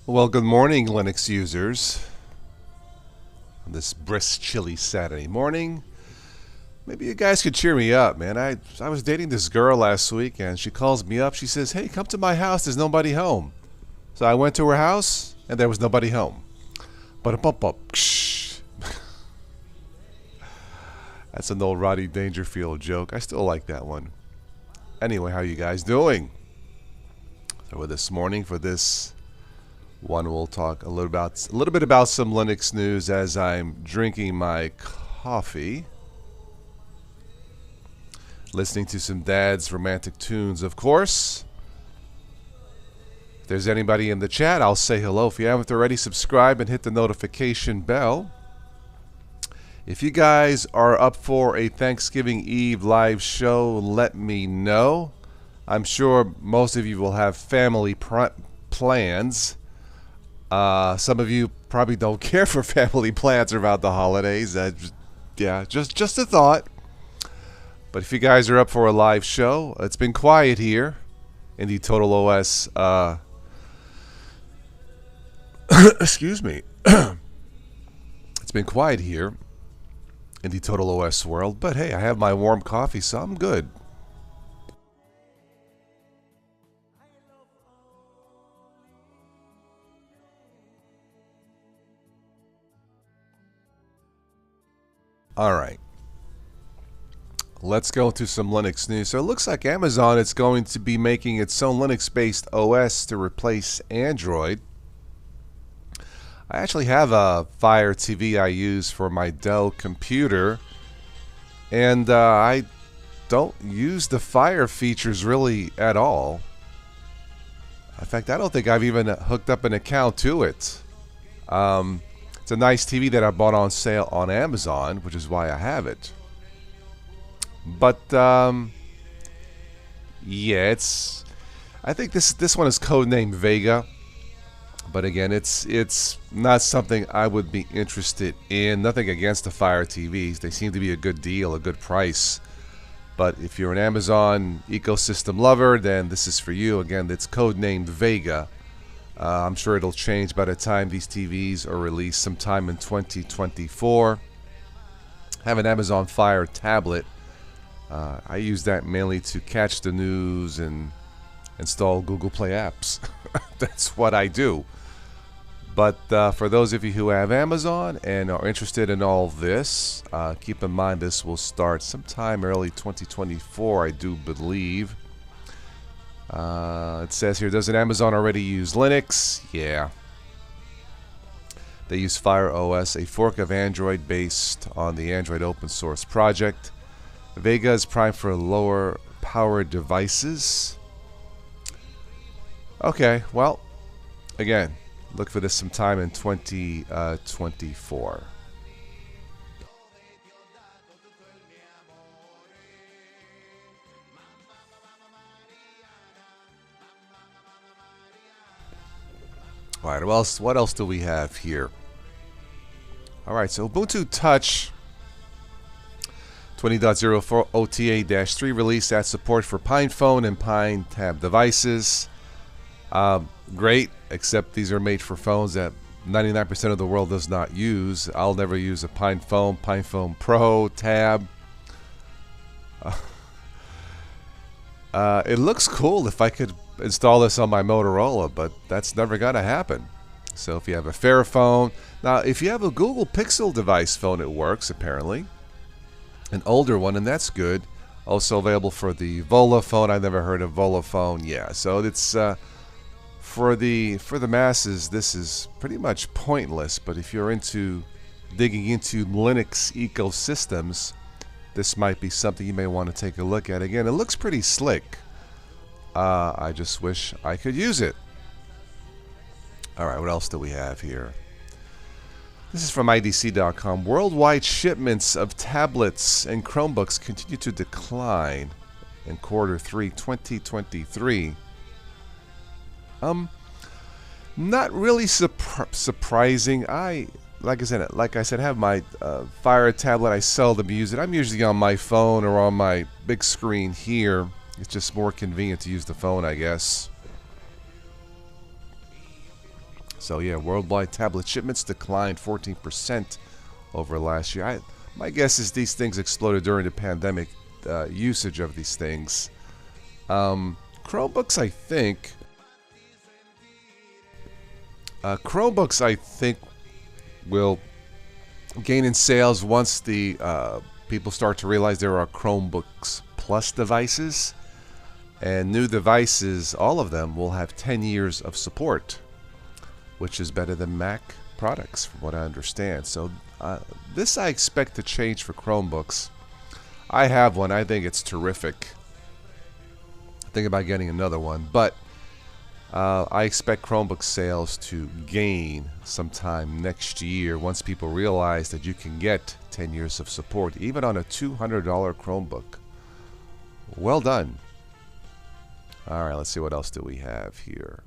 Well, good morning, Linux users. On this brisk, chilly Saturday morning, maybe you guys could cheer me up, man. I was dating this girl last week, and she calls me up. She says, "Hey, come to my house. There's nobody home." So I went to her house, and there was nobody home. But a bump up. That's an old Roddy Dangerfield joke. I still like that one. Anyway, how you guys doing? So this morning for this one, we'll talk a little bit about some Linux news as I'm drinking my coffee, listening to some Dad's romantic tunes, of course. If there's anybody in the chat, I'll say hello. If you haven't already, subscribe and hit the notification bell. If you guys are up for a Thanksgiving Eve live show, let me know. I'm sure most of you will have family plans. Some of you probably don't care for family plans around the holidays. Just a thought. But if you guys are up for a live show, it's been quiet here in the Total OS. Excuse me. It's been quiet here in the Total OS world. But hey, I have my warm coffee, so I'm good. All right, let's go to some Linux news. So it looks like Amazon is going to be making its own Linux-based OS to replace Android. I actually have a Fire TV I use for my Dell computer, and I don't use the Fire features really at all. In fact, I don't think I've even hooked up an account to it. It's a nice TV that I bought on sale on Amazon, which is why I have it. But yeah, I think this one is codenamed Vega. But again, it's not something I would be interested in. Nothing against the Fire TVs; they seem to be a good deal, a good price. But if you're an Amazon ecosystem lover, then this is for you. Again, it's codenamed Vega. I'm sure it'll change by the time these TVs are released sometime in 2024. I have an Amazon Fire tablet. I use that mainly to catch the news and install Google Play apps. That's what I do. But for those of you who have Amazon and are interested in all this, keep in mind this will start sometime early 2024, I do believe. It says here, doesn't Amazon already use Linux? Yeah. They use Fire OS, a fork of Android based on the Android open source project. Vega is primed for lower power devices. Okay, well, again, look for this sometime in 2024. All right, what else do we have here? All right, so Ubuntu Touch 20.04 OTA-3 release adds support for PinePhone and PineTab devices. Great, except these are made for phones that 99% of the world does not use. I'll never use a PinePhone Pro, Tab. It looks cool if I could install this on my Motorola, but that's never going to happen. So if you have a Fairphone, now if you have a Google Pixel device phone, it works apparently. An older one, and that's good. Also available for the Vola phone. I've never heard of Vola phone. Yeah, so it's for the masses. This is pretty much pointless. But if you're into digging into Linux ecosystems, this might be something you may want to take a look at. Again, it looks pretty slick. I just wish I could use it. All right, what else do we have here? This is from IDC.com. Worldwide shipments of tablets and Chromebooks continue to decline in Q3 2023. Not really surprising. Like I said, have my Fire tablet. I seldom use it. I'm usually on my phone or on my big screen here It's just more convenient to use the phone, I guess. So yeah, worldwide tablet shipments declined 14% over last year. My guess is these things exploded during the pandemic usage of these things. Chromebooks, I think, will gain in sales once the people start to realize there are Chromebooks Plus devices, and new devices, all of them, will have 10 years of support, which is better than Mac products, from what I understand. So this I expect to change for Chromebooks. I have one. I think it's terrific. Think about getting another one, but I expect Chromebook sales to gain sometime next year once people realize that you can get 10 years of support, even on a $200 Chromebook. Well done. All right, let's see what else do we have here.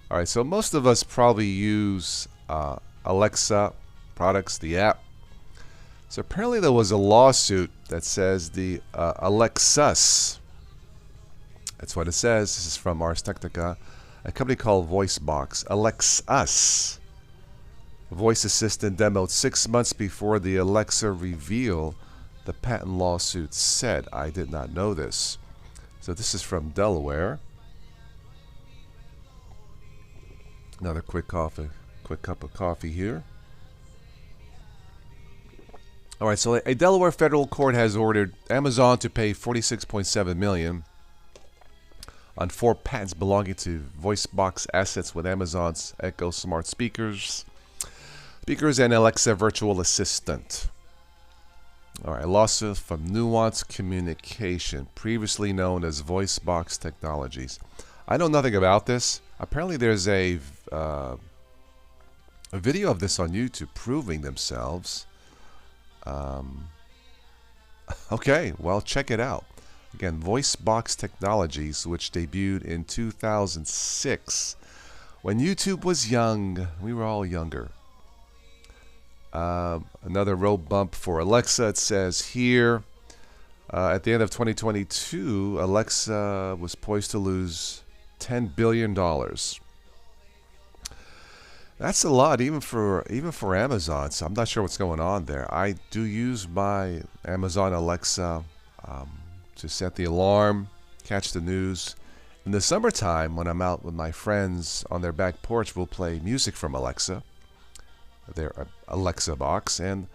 All right, so most of us probably use Alexa products, the app. So apparently there was a lawsuit that says the Alexas, that's what it says. This is from Ars Technica, a company called VoiceBox. Alexas, voice assistant demoed 6 months before the Alexa reveal, the patent lawsuit said. I did not know this. So this is from Delaware. Another quick cup of coffee here. All right, so a Delaware federal court has ordered Amazon to pay $46.7 million on 4 patents belonging to VoiceBox assets with Amazon's Echo smart speakers and Alexa virtual assistant. All right, a lawsuit from Nuance Communication, previously known as VoiceBox Technologies. I know nothing about this. Apparently, there's a video of this on YouTube proving themselves. Okay, well, check it out. Again, VoiceBox Technologies, which debuted in 2006. When YouTube was young, we were all younger. Another road bump for Alexa, it says here. At the end of 2022, Alexa was poised to lose $10 billion. That's a lot, even for Amazon. So I'm not sure what's going on there. I do use my Amazon Alexa to set the alarm, catch the news. In the summertime, when I'm out with my friends on their back porch, we'll play music from Alexa, their Alexa box, and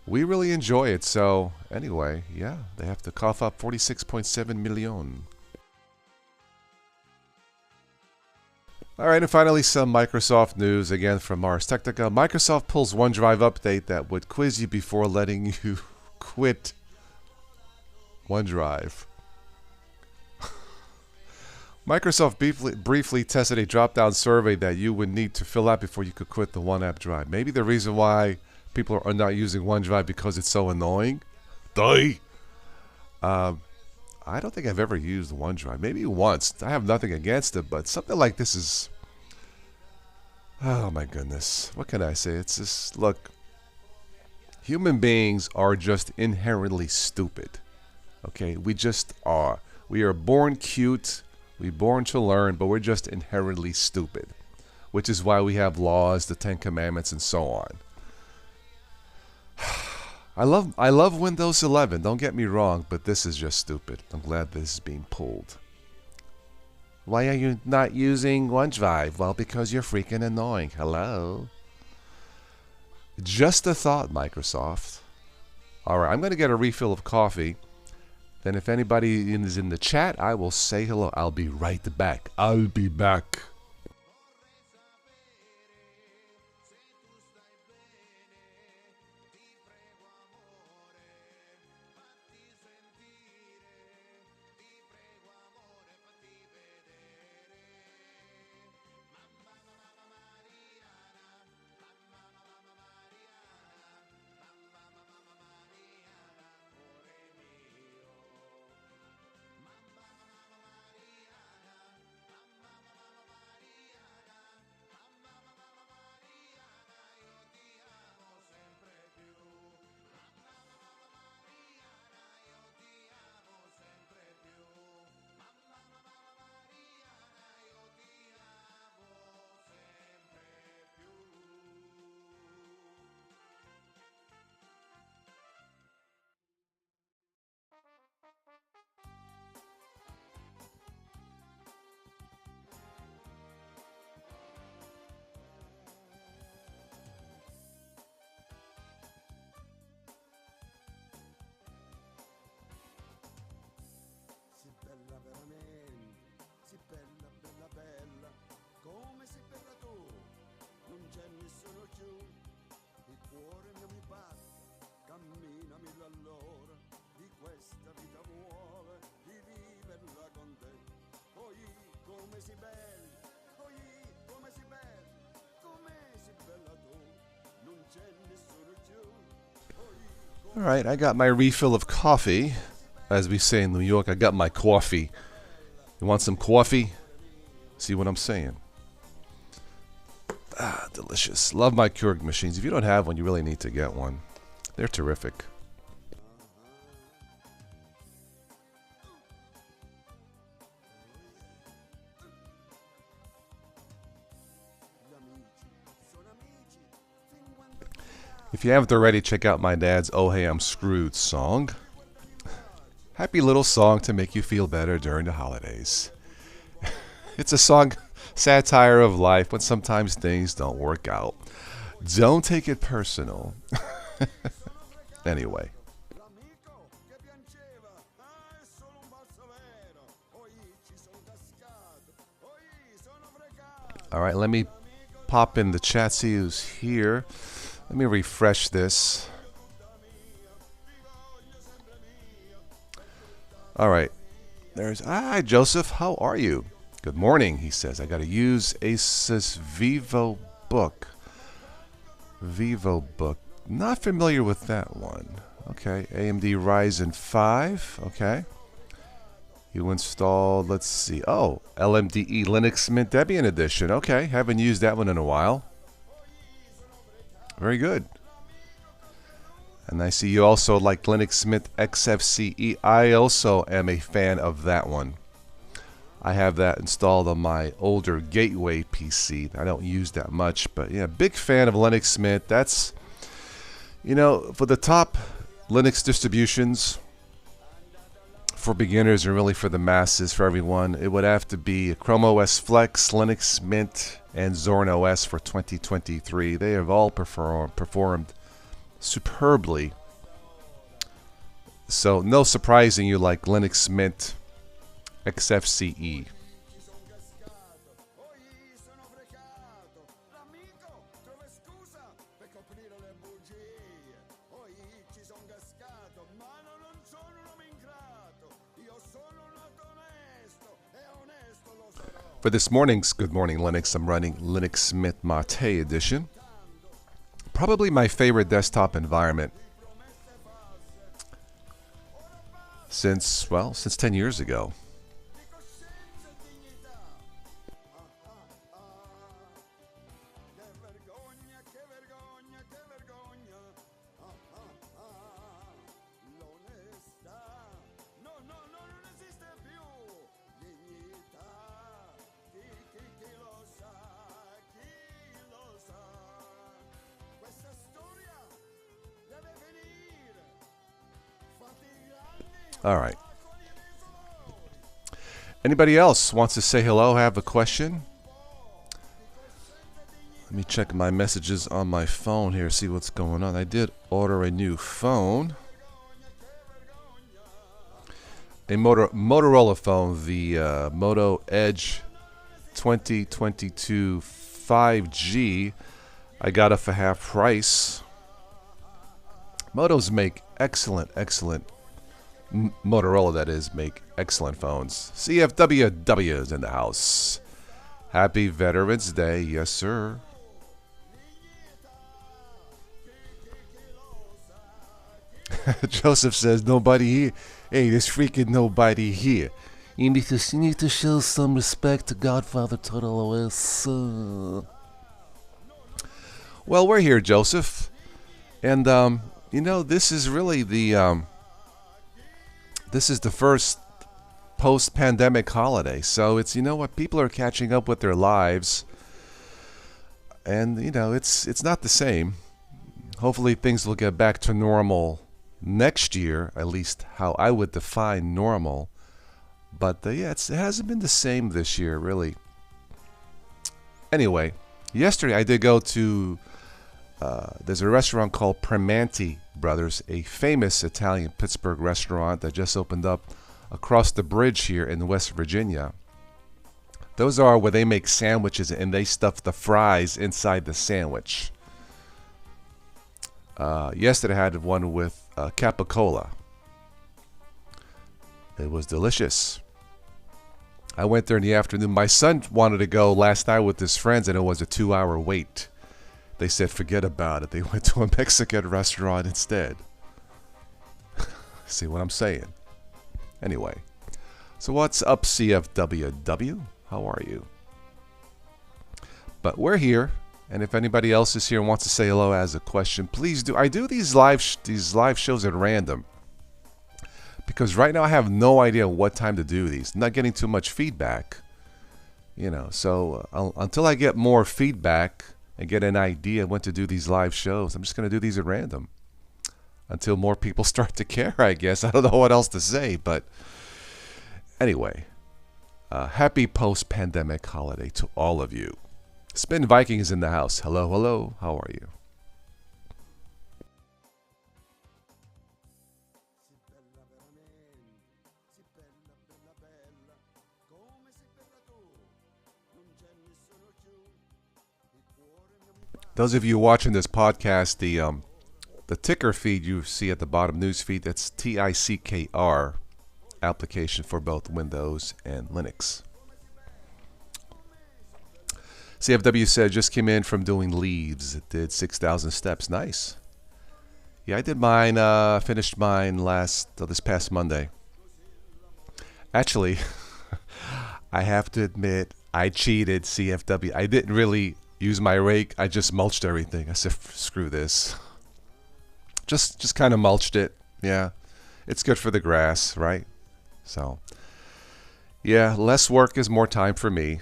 we really enjoy it. So anyway, yeah, they have to cough up 46.7 million. All right, and finally some Microsoft news, again from Ars Technica. Microsoft pulls OneDrive update that would quiz you before letting you quit OneDrive. Microsoft briefly tested a drop-down survey that you would need to fill out before you could quit the OneApp drive. Maybe the reason why people are not using OneDrive because it's so annoying. I don't think I've ever used OneDrive. Maybe once. I have nothing against it, but something like this is... Oh my goodness. What can I say? It's just, look, human beings are just inherently stupid. Okay? We just are. We are born cute. We're born to learn, but we're just inherently stupid. Which is why we have laws, the 10 Commandments, and so on. I love Windows 11, don't get me wrong, but this is just stupid. I'm glad this is being pulled. Why are you not using OneDrive? Well, because you're freaking annoying. Hello? Just a thought, Microsoft. All right, I'm going to get a refill of coffee. Then if anybody is in the chat, I will say hello. I'll be right back. I'll be back. All right, I got my refill of coffee. As we say in New York, I got my coffee. You want some coffee? See what I'm saying? Ah, delicious. Love my Keurig machines. If you don't have one, you really need to get one. They're terrific. If you haven't already, check out my dad's Oh Hey I'm Screwed song. Happy little song to make you feel better during the holidays. It's a song satire of life when sometimes things don't work out. Don't take it personal. Anyway. All right, let me pop in the chat, see who's here. Let me refresh this. All right. There's, hi, Joseph. How are you? Good morning, he says. I got to use Asus Vivo Book. Vivo Book. Not familiar with that one. Okay. AMD Ryzen 5. Okay. You installed, let's see. Oh, LMDE Linux Mint Debian Edition. Okay. Haven't used that one in a while. Very good. And I see you also like Linux Mint XFCE. I also am a fan of that one. I have that installed on my older Gateway PC. I don't use that much, but yeah, big fan of Linux Mint. That's, you know, for the top Linux distributions for beginners and really for the masses, for everyone, it would have to be Chrome OS Flex, Linux Mint, and Zorn OS for 2023. They have all performed superbly. So no surprising you like Linux Mint XFCE. For this morning's Good Morning Linux, I'm running Linux Mint Mate Edition. Probably my favorite desktop environment since 10 years ago. All right. Anybody else wants to say hello, have a question? Let me check my messages on my phone here, see what's going on. I did order a new phone. A Motorola phone, the Moto Edge 2022 5G. I got it for half price. Motos make excellent Motorola, that is, make excellent phones. CFWW is in the house. Happy Veterans Day, yes sir. Joseph says, nobody here. Hey, there's freaking nobody here. You need to show some respect to Godfather Total OS. Well, we're here, Joseph. And, you know, this is really the... This is the first post-pandemic holiday, so it's, you know what, people are catching up with their lives, and you know it's not the same. Hopefully things will get back to normal next year, at least how I would define normal. But yeah, it hasn't been the same this year, really. Anyway, yesterday I did go to there's a restaurant called Primanti Brothers, a famous Italian Pittsburgh restaurant that just opened up across the bridge here in West Virginia. Those are where they make sandwiches and they stuff the fries inside the sandwich. Yesterday I had one with Capicola. It was delicious. I went there in the afternoon. My son wanted to go last night with his friends, and it was a 2-hour wait. They said forget about it. They went to a Mexican restaurant instead. See what I'm saying? Anyway, so what's up, CFWW? How are you? But we're here, and if anybody else is here and wants to say hello, as a question, please do. I do these live shows at random because right now I have no idea what time to do these. I'm not getting too much feedback, you know. So until I get more feedback and get an idea when to do these live shows, I'm just going to do these at random until more people start to care, I guess. I don't know what else to say, but anyway, happy post-pandemic holiday to all of you. Spin Viking is in the house. Hello, hello. How are you? Those of you watching this podcast, the ticker feed you see at the bottom, news feed, that's TICKR application for both Windows and Linux. CFW said, just came in from doing leaves. It did 6,000 steps. Nice. Yeah, I did mine, finished mine this past Monday. Actually, I have to admit, I cheated, CFW. I didn't really use my rake. I just mulched everything. I said, screw this. Just kind of mulched it. Yeah, it's good for the grass, right? So, yeah, less work is more time for me.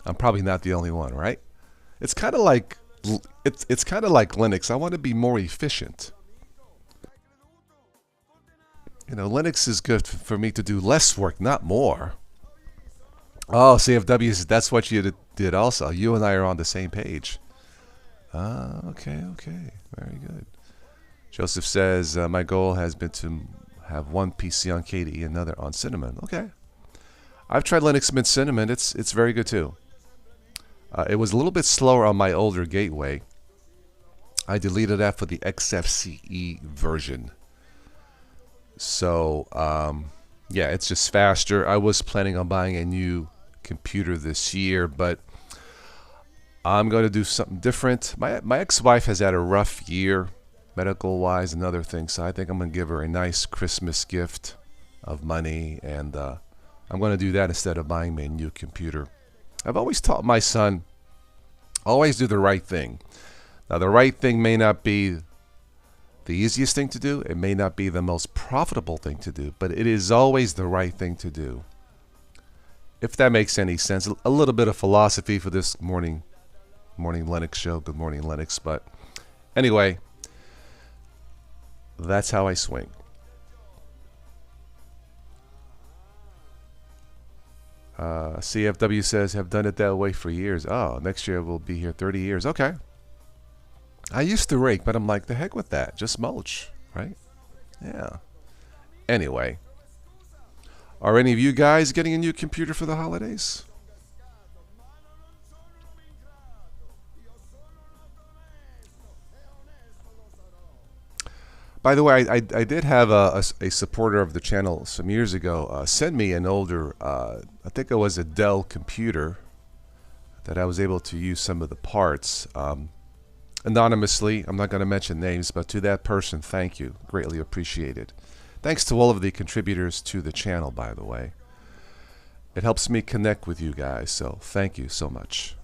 I'm probably not the only one, right? It's kind of like it's kind of like Linux. I want to be more efficient. You know, Linux is good for me to do less work, not more. Oh, CFW says that's what you did also. You and I are on the same page. Okay. Very good. Joseph says, my goal has been to have one PC on KDE, another on Cinnamon. Okay. I've tried Linux Mint Cinnamon. It's very good too. It was a little bit slower on my older gateway. I deleted that for the XFCE version. So, yeah, it's just faster. I was planning on buying a new computer this year, but I'm going to do something different. My ex-wife has had a rough year, medical-wise and other things, so I think I'm going to give her a nice Christmas gift of money, and I'm going to do that instead of buying me a new computer. I've always taught my son, always do the right thing. Now, the right thing may not be the easiest thing to do. It may not be the most profitable thing to do, but it is always the right thing to do. If that makes any sense. A little bit of philosophy for this morning Linux show. Good morning, Linux. But anyway, that's how I swing. CFW says, have done it that way for years. Oh, next year we'll be here 30 years. Okay. I used to rake, but I'm like, the heck with that. Just mulch, right? Yeah. Anyway. Are any of you guys getting a new computer for the holidays? By the way, I did have a supporter of the channel some years ago send me an older, I think it was a Dell computer that I was able to use some of the parts. Anonymously, I'm not going to mention names, but to that person, thank you. Greatly appreciated. Thanks to all of the contributors to the channel, by the way. It helps me connect with you guys, so thank you so much.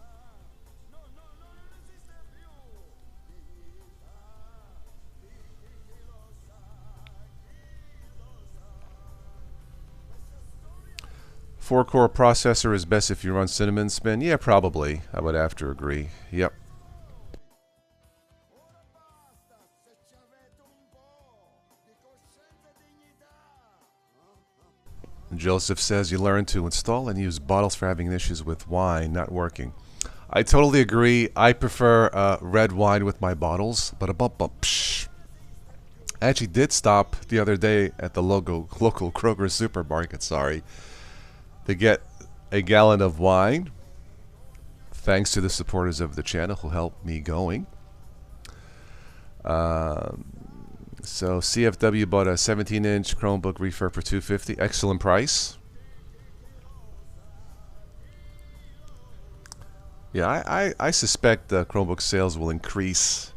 Four-core processor is best if you run Cinnamon Spin. Yeah, probably. I would have to agree. Yep. Joseph says you learn to install and use bottles for having issues with wine not working. I totally agree. I prefer red wine with my bottles, but psh. I actually did stop the other day at the local Kroger supermarket, to get a gallon of wine, Thanks to the supporters of the channel who help me going. So CFW bought a 17-inch Chromebook refurb for $250. Excellent price. Yeah, I suspect Chromebook sales will increase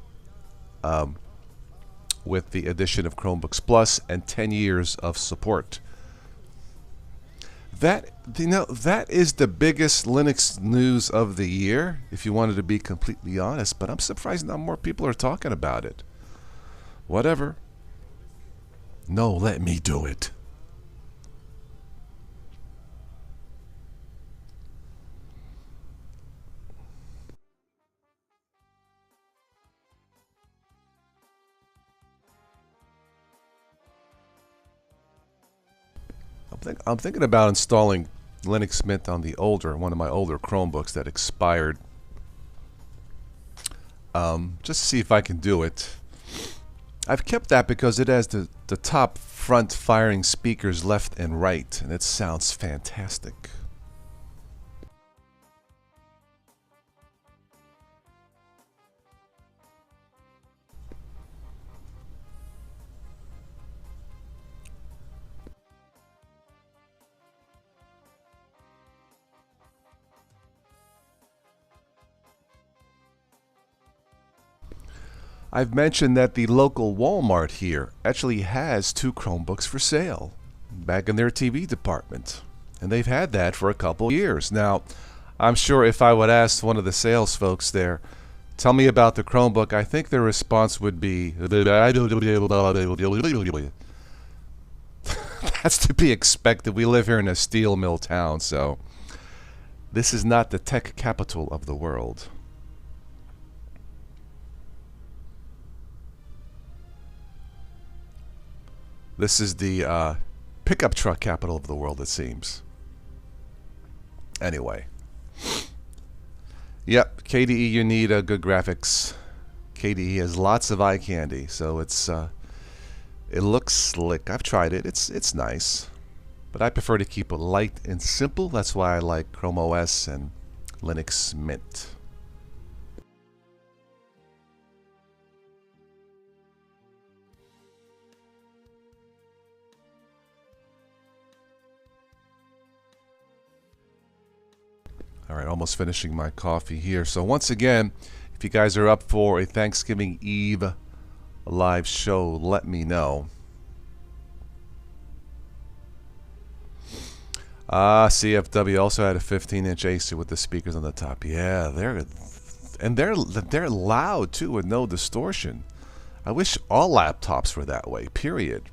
with the addition of Chromebooks Plus and 10 years of support. That is the biggest Linux news of the year, if you wanted to be completely honest. But I'm surprised not more people are talking about it. Whatever. No, let me do it. I'm thinking about installing Linux Mint on the one of my older Chromebooks that expired. Just to see if I can do it. I've kept that because it has the top front firing speakers left and right, and it sounds fantastic. I've mentioned that the local Walmart here actually has 2 Chromebooks for sale back in their TV department. And they've had that for a couple years. Now, I'm sure if I would ask one of the sales folks there, tell me about the Chromebook, I think their response would be, that's to be expected. We live here in a steel mill town, so this is not the tech capital of the world. This is the pickup truck capital of the world, it seems. Anyway. Yep, KDE, you need good graphics. KDE has lots of eye candy, so it looks slick. I've tried it. It's nice. But I prefer to keep it light and simple. That's why I like Chrome OS and Linux Mint. All right, almost finishing my coffee here. So once again, if you guys are up for a Thanksgiving Eve live show, let me know. CFW also had a 15-inch Acer with the speakers on the top. Yeah, they're loud too with no distortion. I wish all laptops were that way, period.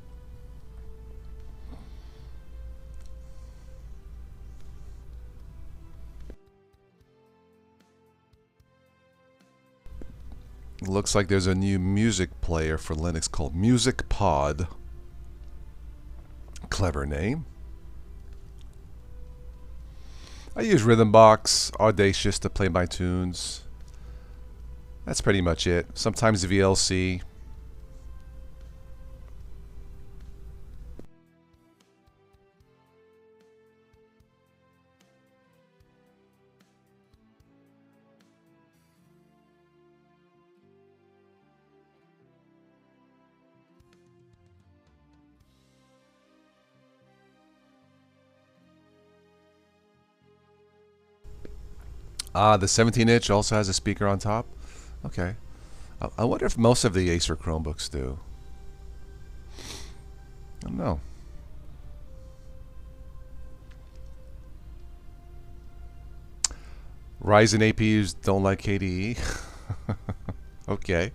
Looks like there's a new music player for Linux called Music Pod. Clever name. I use Rhythmbox, Audacious to play my tunes. That's pretty much it. Sometimes VLC. The 17-inch also has a speaker on top. Okay. I wonder if most of the Acer Chromebooks do. I don't know. Ryzen APUs don't like KDE. Okay.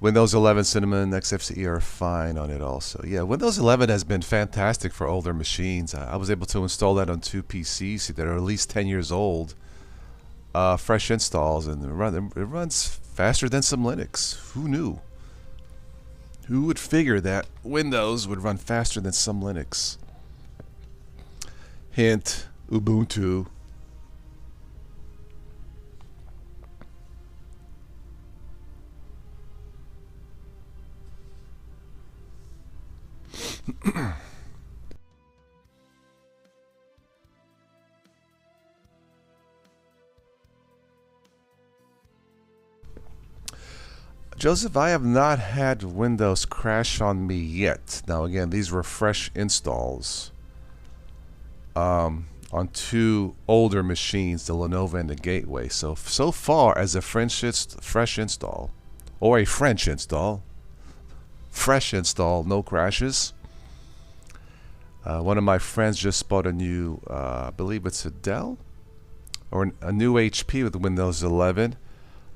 Windows 11 Cinnamon XFCE are fine on it also. Yeah, Windows 11 has been fantastic for older machines. I was able to install that on 2 PCs that are at least 10 years old. Fresh installs, and it runs faster than some Linux. Who knew? Who would figure that Windows would run faster than some Linux? Hint, Ubuntu. Joseph, I have not had Windows crash on me yet. Now, again, these were fresh installs on two older machines, the Lenovo and the Gateway. So far as a fresh install, or a French install, fresh install, no crashes. One of my friends just bought a new, I believe it's a Dell, or a new HP with Windows 11.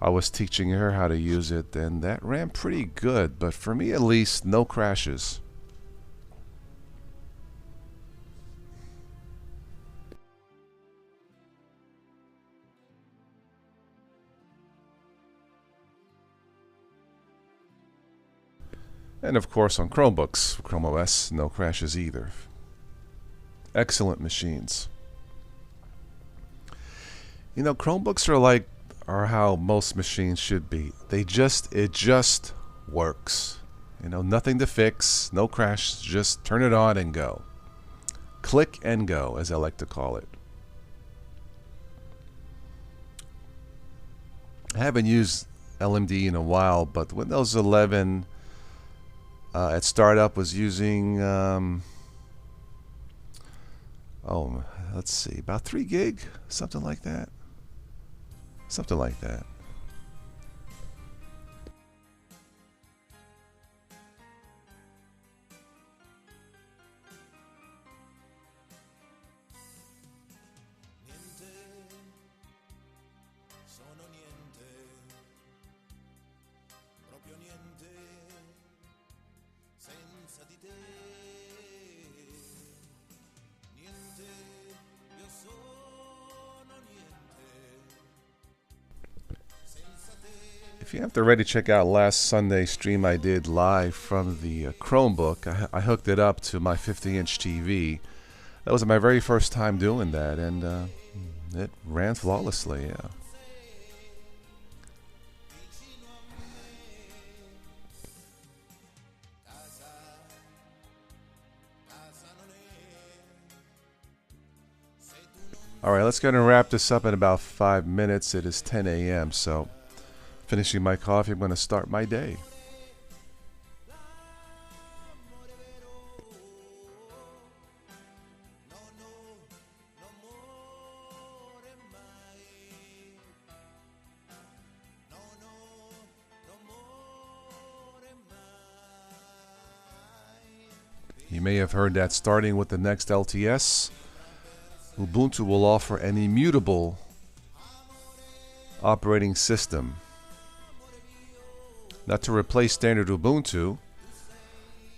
I was teaching her how to use it, and that ran pretty good, but for me at least, no crashes. And of course on Chromebooks, Chrome OS, no crashes either. Excellent machines. You know, Chromebooks are how most machines should be. It just works. You know, nothing to fix, no crash, just turn it on and go. Click and go, as I like to call it. I haven't used LMD in a while, but Windows 11 at startup was using let's see, about 3 gig, something like that. Something like that. If you haven't already, check out last Sunday's stream I did live from the Chromebook. I hooked it up to my 50-inch TV. That was my very first time doing that, and it ran flawlessly, yeah. Alright, let's go ahead and wrap this up in about 5 minutes. It is 10 a.m., so finishing my coffee, I'm going to start my day. You may have heard that starting with the next LTS, Ubuntu will offer an immutable operating system. Not to replace standard Ubuntu.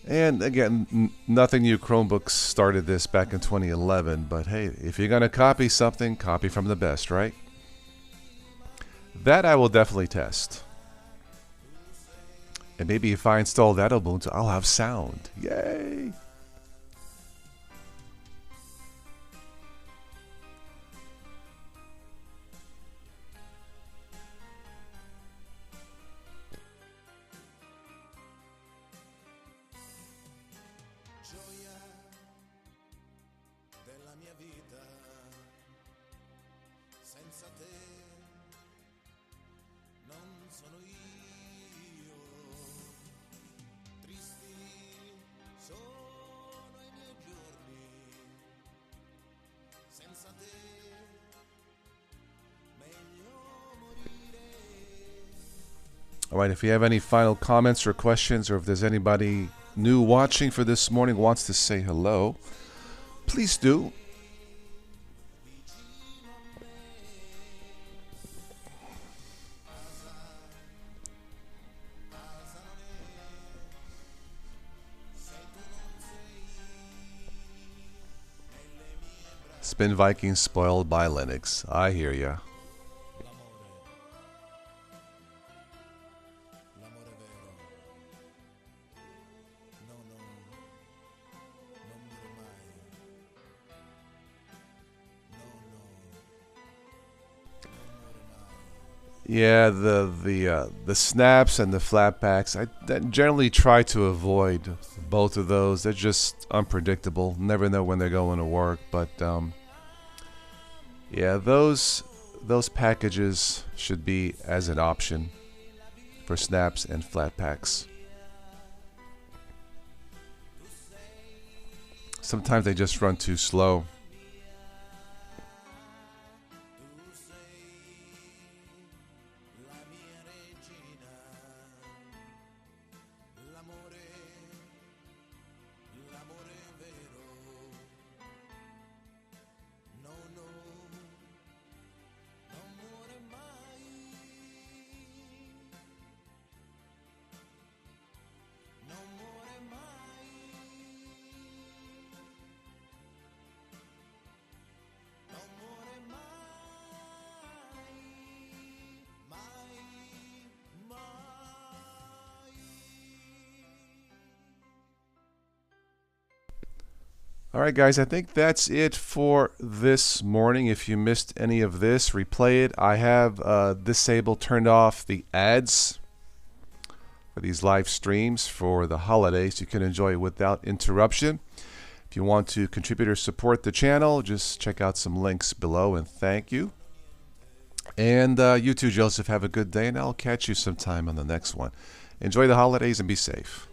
And again, nothing new. Chromebooks started this back in 2011, but hey, if you're going to copy something, copy from the best, right? That I will definitely test. And maybe if I install that Ubuntu, I'll have sound. Yay! Alright, if you have any final comments or questions, or if there's anybody new watching for this morning wants to say hello, please do. Spin Vikings spoiled by Linux. I hear ya. Yeah, the snaps and the flatpaks, I generally try to avoid both of those. They're just unpredictable. Never know when they're going to work. But yeah, those packages should be as an option. for snaps and flat packs. Sometimes they just run too slow. All right, guys, I think that's it for this morning. If you missed any of this, replay it. I have disabled, turned off the ads for these live streams for the holidays. You can enjoy it without interruption. If you want to contribute or support the channel, just check out some links below, and thank you. And you too, Joseph, have a good day, and I'll catch you sometime on the next one. Enjoy the holidays and be safe.